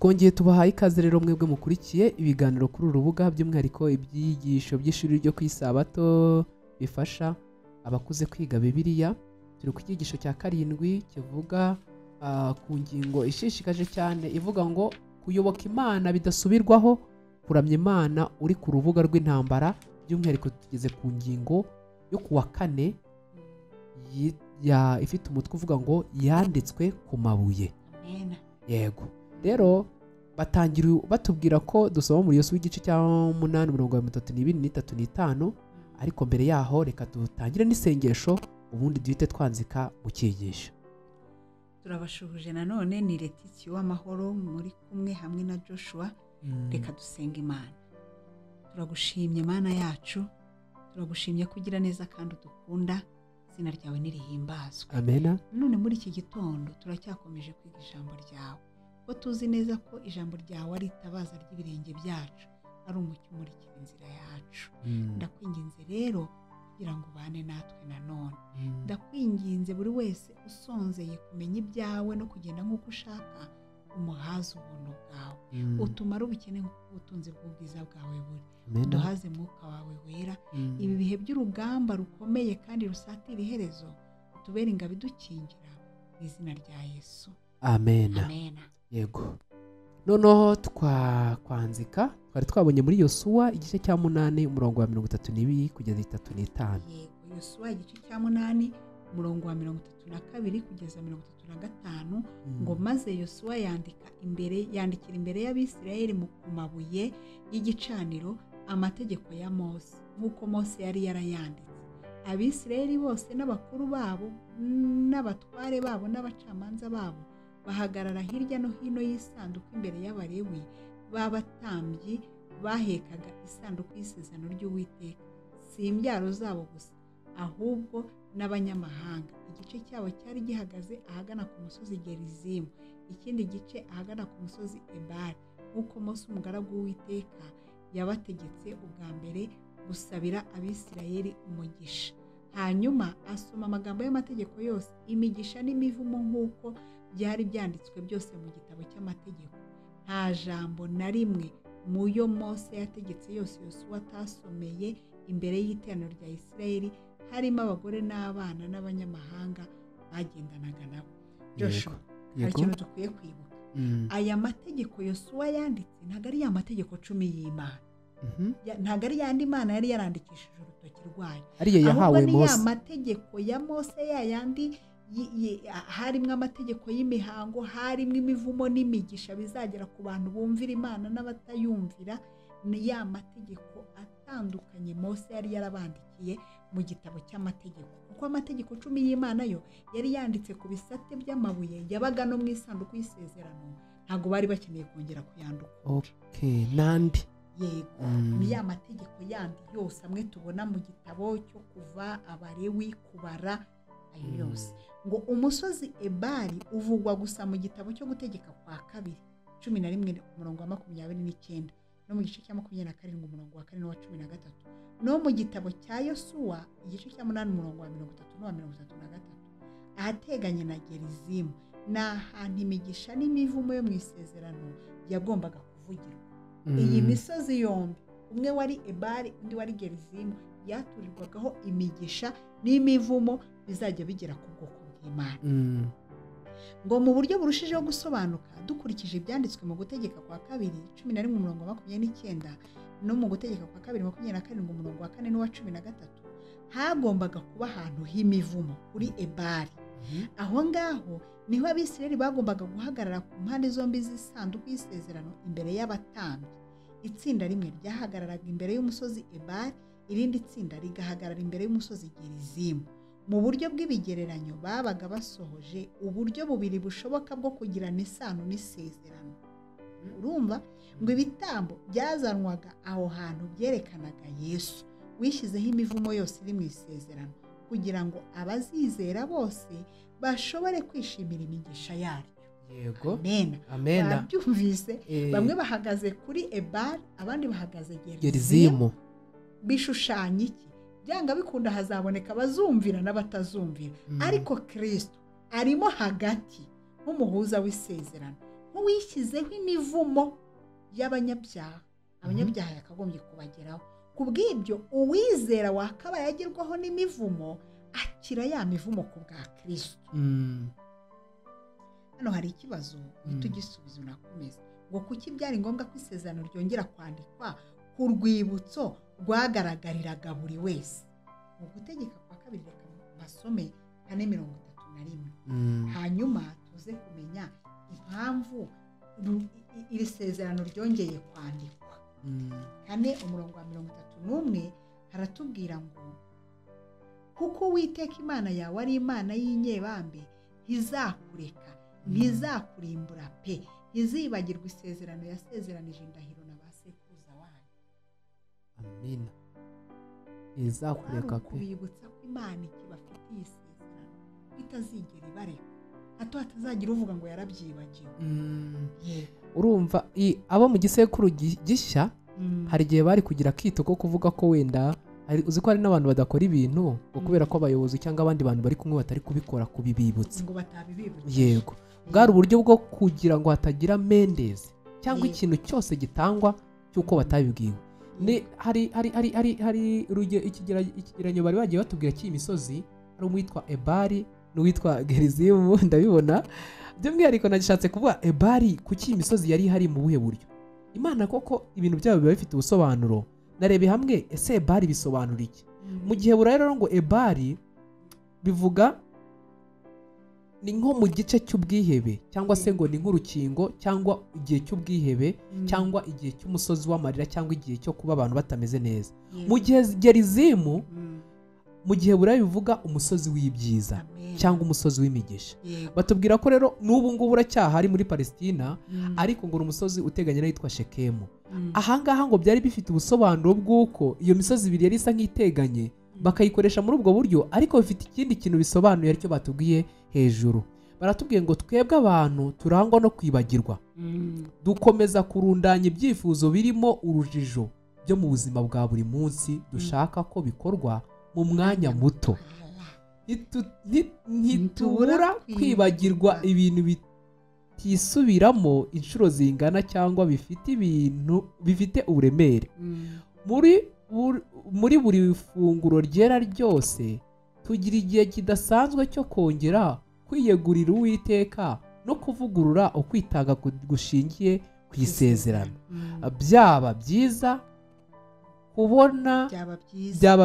twongeye tubahaye ikaze rero mwebwe mukurikiye ibiganiro kuri uru rubuga by'umwihariko ibyigisho by'ishuri ryo ku isabato bifasha abakuze kwiga Bibiliya. Turi ku cyigisho cya 7 kivuga ku ngingo ishishikaje cyane ivuga ngo kuyoboka Imana bidasubirwaho, kuramya Imana uri ku rubuga rw'intambara. By'umwihariko tugeze ku ngingo yo kuwa 4 ifite umutwe uvuga ngo yanditswe ku mabuye. Amen. Yego rero batangira batubwira ko dusoma muri Yosuwa igice cya 8:32-35, ariko mbere yaho reka dutangire n'isengesho ubundi duhite twanzika mu cyigisho. Turabashuhuje nanone ni Letitia w'amahoro muri kumwe hamwe na Joshua. Reka dusenga Imana. Turagushimye Mana yacu, turagushimye kugira neza kandi udukunda, izina ryawe nirihimbazwe. Amen. None muri iki gitondo turacyakomeje kwiga ijambo ryawe, ko tuzi neza ko ijambo ryawe ari itabaza ry'ibirenge byacu, ari umucyo umurikira inzira yacu. Ndakwinginze rero kugira ngo ubane natwe nanone. Ndakwinginze buri wese usonzeye kumenya ibyawe no kugenda nk'uko ushaka, umuhaze ubuntu bwawe, utumare ubukene nk'ubutunzi bw'ubwiza bwawe buri. Duhaze mwuka wawe wera, ibi bihe by'urugamba rukomeye kandi rusatira iherezo, utubere ingabo idukingira mu izina rya Yesu. Amen. Amen. Yego. Noneho twari twabonye muri Yosuwa igice cya 8:32-35. Yego, Yosuwa igice cya 8:32-35 ngo maze Yosuwa yandikira imbere y'Abisirayeli ku mabuye y'igicaniro amategeko ya Mose, nk'uko Mose yari yarayanditse. Abisirayeli bose n'abakuru babo n'abatware babo n'abacamanza babo bahagarara hirya no hino y'isanduku imbere y'Abalewi b'abatambyi bahekaga isanduku y'isezerano ry'Uwiteka, si imbyaro zabo gusa ahubwo n'abanyamahanga. Igice cyabo cyari gihagaze ahagana ku musozi Gerizimu, ikindi gice ahagana ku musozi Ebali, nk'uko Mose umugaragu w'Uwiteka yabategetse ubwa mbere gusabira Abisirayeli umugisha. Hanyuma asoma amagambo y'amategeko yose, imigisha n'imivumo nk'uko byari byanditswe byose mu gitabo cy'amategeko. Nta jambo na rimwe mu yo Mose yategetse yose Yosuwa atasomeye imbere y'iteraniro rya Isirayeli, harimo abagore n'abana n'abanyamahanga bagendanaga nabo. Joshua, hari ikintu dukwiye kwibuka. Aya mategeko Yosuwa yanditse ntabwo ari ya mategeko 10 y'Imana. Ntabwo ari yandi Imana yari yarandikishije urutoki rwayo, ariyo yahawe Mose. Ni ya mategeko ya Mose, yayandi harimo amategeko y'imihango, harimo imivumo n'imigisha bizagera ku bantu bumvira Imana n'abatayumvira. Ni ya mategeko atandukanye Mose yari yarabandikiye mu gitabo cy'amategeko, kuko amategeko 10 y'Imana yo yari yanditse ku bisate by'amabuye yabaga no mu isanduku y'isezerano. Ntabwo bari bakeneye kongera kuyanduka. Okay, nandi. Yego, ni ya mategeko yandi yose amwe tubona mu gitabo cyo Kuva, Abalewi, Kubara, ayo yose. Ngo umusozi Ebali uvugwa gusa mu gitabo cyo Gutegeka kwa 2:11-29, no mu gice cya 27:4-13, no mu gitabo cya Yosuwa igice cya 8:30-33, ahateganye na Gerizimu, n'ahantu imigisha n'imivumo yo mu isezerano yagombaga kuvugirwa. Iyi misozi yombi, umwe wari Ebali undi wari Gerizimu, yaturirwagaho imigisha n'imivumo bizajya bigera ku bwoko bw'Imana. Ngo mu buryo burushijeho gusobanuka dukurikije ibyanditswe mu Gutegeka kwa 2:11-29 no mu Gutegeka kwa 2:27-4-13, hagombaga kuba ahantu h'imivumo kuri Ebali. Aho ngaho niho Abisirayeli bagombaga guhagarara ku mpande zombi z'isanduku y'isezerano imbere y'abatambyi. Itsinda rimwe ryahagararaga imbere y'umusozi Ebali, irindi tsinda rigahagarara imbere y'umusozi Gerizimu. Mu buryo bw'ibigereranyo babaga basohoje uburyo bubiri bushoboka bwo kugirana isano n'isezerano. Urumva ngo ibitambo byazanwaga aho hantu byerekanaga Yesu wishyizeho imivumo yose iri mu isezerano, kugira ngo abazizera bose bashobore kwishimira imigisha yaryo. Yego. Amen. Babyumvise, bamwe bahagaze kuri Ebali, abandi bahagaze Gerizimu. Bishushanya iki? Byanga bikunda hazaboneka abazumvira n'abatazumvira, ariko Kristo arimo hagati nk'umuhuza w'isezerano, nk'uwishyizeho imivumo y'abanyabyaha abanyabyaha yakagombye kubageraho. Ku bw'ibyo uwizera wakabaye agerwaho n'imivumo akira ya mivumo ku bwa Kristo. Hano hari ikibazo ntitugisubize unakomeze ngo kuki byari ngombwa ko isezerano ryongera kwandikwa ku rwibutso rwagaragariraga buri wese. Mu Gutegeka kwa Kabiri reka basome 4:31 hanyuma tuze kumenya impamvu iri sezerano ryongeye kwandikwa. 4:31 haratubwira ngo kuko Uwiteka Imana yawe ari Imana y'inyebambe ntizakureka ntizakurimbura pe, ntizibagirwa isezerano yasezeranije indahiro na ba sekuruza wanyu. Amina. Ntizakureka pe. Kubibutsa ko Imana ikibafitiye isezerano itazigera ibareka, hato hatazagira uvuga ngo yarabyibagiwe. Urumva abo mu gisekuru gishya hari igihe bari kugira akito ko kuvuga ko wenda uzi ko hari n'abantu badakora ibintu ngo kubera ko abayobozi cyangwa abandi bantu bari kumwe batari kubikora kubibibutsa ngo batabibibutsa. Yego, bwari uburyo bwo kugira ngo hatagira mendezi cyangwa ikintu cyose gitangwa cy'uko batabibwiwe. Hari ikigeranyo bari bagiye batubwira cy'iyi misozi, hari uwitwa Ebali n'uwitwa Gerizimu ndabibona. By'umwihariko nagishatse kuvuga Ebali kuki iyi misozi yari ihari mu buhe buryo. Imana koko ibintu byabo biba bifite ubusobanuro. Narebe hamwe ese Ebali bisobanura iki. Mu gihe rero ngo Ebali bivuga ni nko mu gice cy'ubwihebe cyangwa se ngo ni nk'urukingo cyangwa igihe cy'ubwihebe cyangwa igihe cy'umusozi w'amarira cyangwa igihe cyo kuba abantu batameze neza. Mu gihe Gerizimu mu gihe bivuga umusozi w'ibyiza cyangwa umusozi w'imigisha. Batubwira ko rero n'ubu ngubu uracyahari muri Palestina, ariko ngo umusozi uteganye n'ahitwa Shekemu. Ahangaha ngo byari bifite ubusobanuro bw'uko iyo misozi ibiri yari isa nk'iteganye, bakayikoresha muri ubwo buryo, ariko bifite ikindi kintu bisobanuye aricyo batubwiye hejuru. Baratubwiye ngo twebwe abantu turangwa no kwibagirwa, dukomeza kurundanya ibyifuzo birimo urujijo byo mu buzima bwa buri munsi dushaka ko bikorwa mu mwanya muto. Ntitubura kwibagirwa ibintu bitisubiramo inshuro zingana cyangwa bifite uburemere. Muri buri funguro ryera ryose tugira igihe kidasanzwe cyo kongera kwiyegurira Uwiteka no kuvugurura ukwitanga gushingiye ku isezerano. Byaba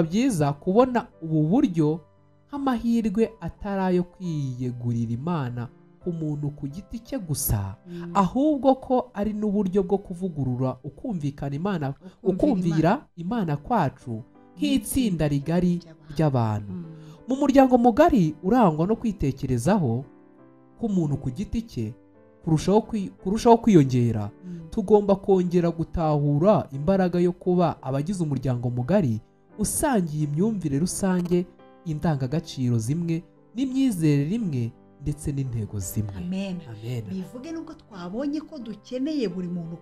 byiza kubona ubu buryo nk'amahirwe atari ayo kwiyegurira Imana ku muntu ku giti cye gusa, ahubwo ko ari n'uburyo bwo kuvugurura ukumvira Imana kwacu nk'itsinda rigari ry'abantu. Mu muryango mugari urangwa no kwitekerezaho k'umuntu ku giti cye kurushaho kwiyongera, tugomba kongera gutahura imbaraga yo kuba abagize umuryango mugari usangiye imyumvire rusange, indangagaciro zimwe n'imyizerere imwe ndetse n'intego zimwe. Amen. Bivuge nubwo twabonye ko dukeneye buri muntu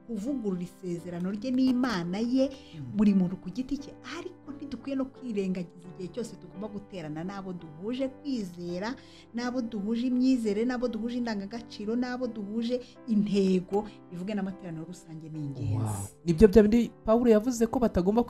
kuvugurura isezerano rye n'Imana ye, buri muntu ku giti cye, ariko ntidukwiye no kwirengagiza igihe cyose tugomba guterana n'abo duhuje kwizera, n'abo duhuje imyizerere, n'abo duhuje indangagaciro, n'abo duhuje intego. Bivuge n'amateraniro rusange ni ingenzi. Nibyo byabindi Pawulo yavuze ko batagomba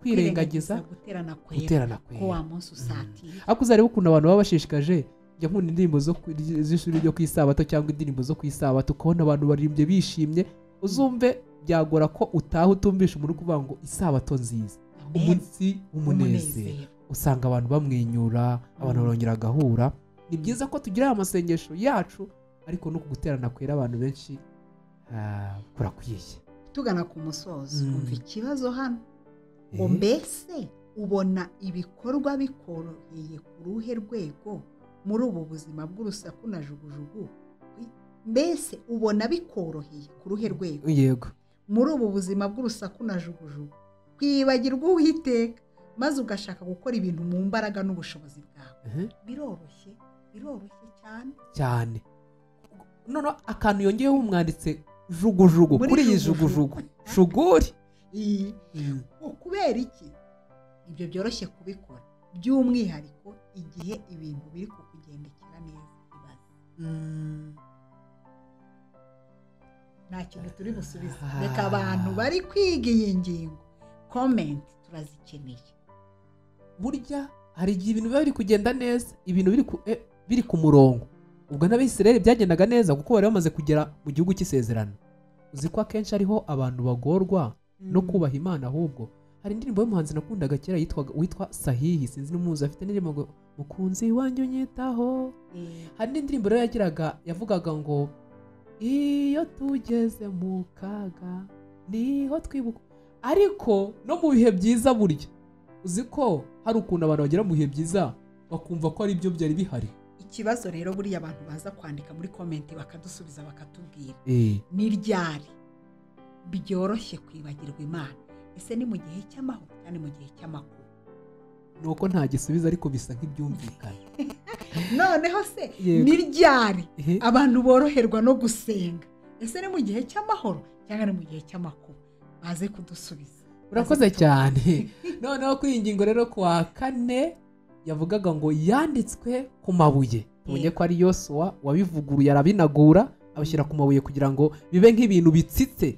kwirengagiza guterana kwera ko wa munsi usatira. Ariko uzareba ukuntu abantu baba bashishikaje njya nkunda indirimbo z'ishuri ryo ku isabato cyangwa indirimbo zo ku isabato, ukabona abantu baririmbye bishimye, uzumve byagora ko utaha utumvisha umuntu kuvuga ngo isabato nziza, umunsi w'umunezero. Usanga abantu bamwenyura, abantu barongera agahura. Ni byiza ko tugira amasengesho yacu, ariko no guterana kwera abantu benshi kurakwiye. Tugana ku musozo, umva ikibazo hano ngo mbese ubona ibikorwa bikoroheye ku ruhe rwego muri ubu buzima bw'urusaku na jugujugu? Mbese ubona bikoroheye ku ruhe rwego? Yego. Muri ubu buzima bw'urusaku na jugujugu kwibagirwa Uwiteka maze ugashaka gukora ibintu mu mbaraga n'ubushobozi bwawe. Biroroshye cyane. None akantu yongeyeho umwanditse jugujugu kuri iyi jugujugu shuguri. Kubera iki ibyo byoroshye kubikora, by'umwihariko igihe ibintu biri kukugendekera neza? nta kintu turi busubize. Reka abantu bari kwiga iyi ngingo komenti turazikeneye. burya hari igihe ibintu biba biri kugenda neza, ibintu biri ku murongo. Ubwo n'Abisirayeli byagendaga neza kuko bari bamaze kugera mu gihugu cy'isezerano. Uzi ko akenshi ariho abantu bagorwa no kubaha Imana. Ahubwo hari indirimbo y'umuhanzi nakundaga kera witwa Sahihi, sinzi n'umuzi, afite indirimbo ngo mukunzi wanjye unyitaho. Hari n'indirimbo rero yavugaga ngo iyo tugeze mu kaga niho twibuka. Ariko no mu bihe byiza burya uzi ko hari ukuntu abantu bagera mu bihe byiza bakumva ko ari byo byari bihari. Ikibazo rero buriya abantu baza kwandika muri komenti bakadusubiza bakatubwira ni ryari byoroshye kwibagirwa Imana? Ese ni mu gihe cy'amahoro cyane mu gihe cy'amakuba? Nuko nta gisubizo ariko bisa nk'ibyumvikana. Noneho se ni ryari abantu boroherwa no gusenga? Ese ni mu gihe cy'amahoro cyangwa ni mu gihe cy'amakuba? Baze kudusubiza. Urakoze cyane. Noneho kuri iyi ngingo rero kuwa kane yavugaga ngo yanditswe ku mabuye. Tubonye ko ari Yosuwa wabivuguruye arabinagura abashyira ku mabuye kugira ngo bibe nk'ibintu bitsitse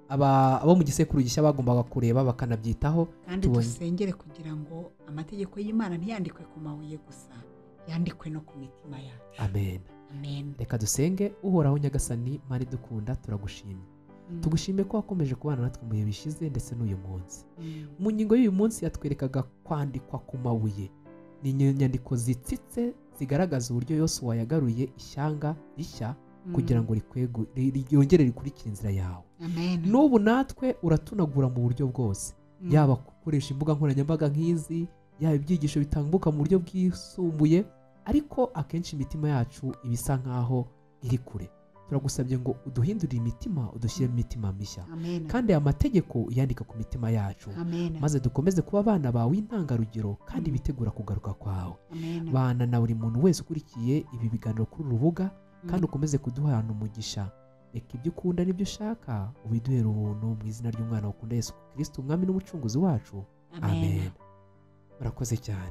abo mu gisekuru gishya bagombaga kureba bakanabyitaho. Kandi dusengere kugira ngo amategeko y'Imana ntiyandikwe ku mabuye gusa, yandikwe no ku mitima yacu. Amen. Reka dusenge. Uhoraho Nyagasani Mana idukunda, turagushimye. Tugushime ko wakomeje kubana natwe mu bihe bishize ndetse n'uyu munsi. Mu ngingo y'uyu munsi yatwerekaga kwandikwa ku mabuye. Ni inyandiko zitsitse zigaragaza uburyo Yosuwa yagaruye ishyanga rishya kugira ngo ryongere rikurikire inzira yawe. N'ubu natwe uratunagura mu buryo bwose, yaba gukoresha imbuga nkoranyambaga nk'izi, yaba ibyigisho bitambuka mu buryo bwisumbuye, ariko akenshi imitima yacu ibisa nk'aho iri kure. Turagusabye ngo uduhindurire imitima, udushyire mu mitima mishya, kandi aya mategeko uyandika ku mitima yacu, maze dukomeze kuba abana bawe intangarugero kandi bitegura kugaruka kwawe. Bana na buri muntu wese ukurikiye ibi biganiro kuri uru rubuga, kandi ukomeze kuduhana umugisha. Reka ibyo ukunda n'ibyo ushaka ubiduhere ubuntu mu izina ry'umwana wakunda Yesu Kristo, umwami n'umucunguzi wacu. Amen. Murakoze cyane.